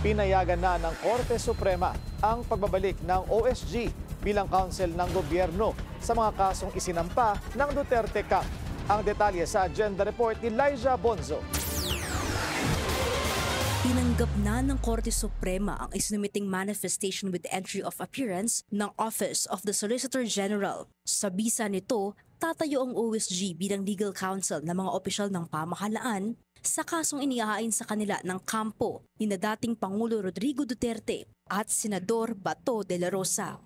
Pinayagan na ng Korte Suprema ang pagbabalik ng OSG bilang counsel ng gobyerno sa mga kasong isinampa ng Duterte Camp. Ang detalye sa agenda report ni Liza Bonzo. Tinanggap na ng Korte Suprema ang isinumiting manifestation with entry of appearance ng Office of the Solicitor General. Sa bisa nito, tatayo ang OSG bilang legal counsel ng mga opisyal ng pamahalaan sa kasong inihahain sa kanila ng kampo ni na dating Pangulo Rodrigo Duterte at Senador Bato de la Rosa.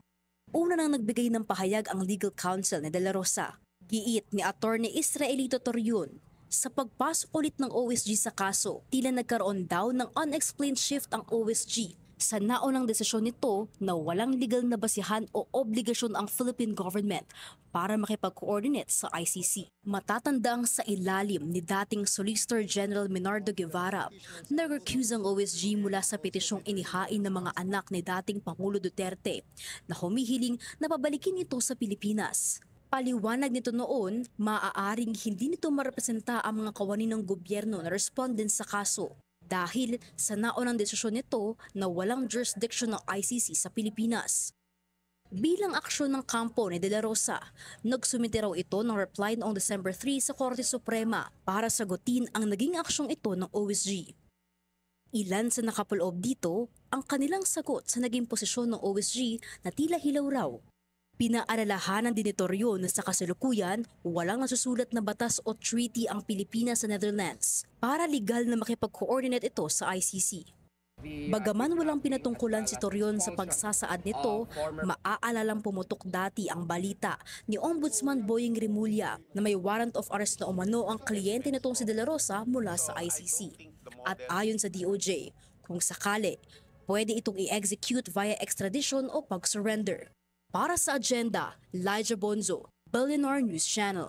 Una nang nagbigay ng pahayag ang legal counsel ni de la Rosa. Giit ni Atty. Israelito Torion, sa pagpasok ulit ng OSG sa kaso, tila nagkaroon daw ng unexplained shift ang OSG sa naunang desisyon nito na walang legal na basihan o obligasyon ang Philippine government para makipag-coordinate sa ICC. Matatandang sa ilalim ni dating Solicitor General Menardo Guevara, nag-recuse ang OSG mula sa petisyong inihain ng mga anak ni dating Pangulo Duterte na humihiling na pabalikin ito sa Pilipinas. Paliwanag nito noon, maaaring hindi nito marepresenta ang mga kawani ng gobyerno na respondent sa kaso dahil sa naunang desisyon nito na walang jurisdiction ng ICC sa Pilipinas. Bilang aksyon ng kampo ni De La Rosa, nagsumite raw ito ng reply noong December 3 sa Korte Suprema para sagutin ang naging aksyong ito ng OSG. Ilan sa nakapaloob dito ang kanilang sagot sa naging posisyon ng OSG na tila hilaw raw. Pinaalalahanan din ni Torion na sa kasalukuyan, walang nasusulat na batas o treaty ang Pilipinas sa Netherlands para legal na makipag-coordinate ito sa ICC. Bagaman walang pinatungkulan si Torion sa pagsasaad nito, maaalalang pumutok dati ang balita ni Ombudsman Boying Rimulya na may warrant of arrest na umano ang kliyente nitong si De La Rosa mula sa ICC. At ayon sa DOJ, kung sakali, pwede itong i-execute via extradition o pag-surrender. Para sa agenda, Liza Bonzo, Billionaire News Channel.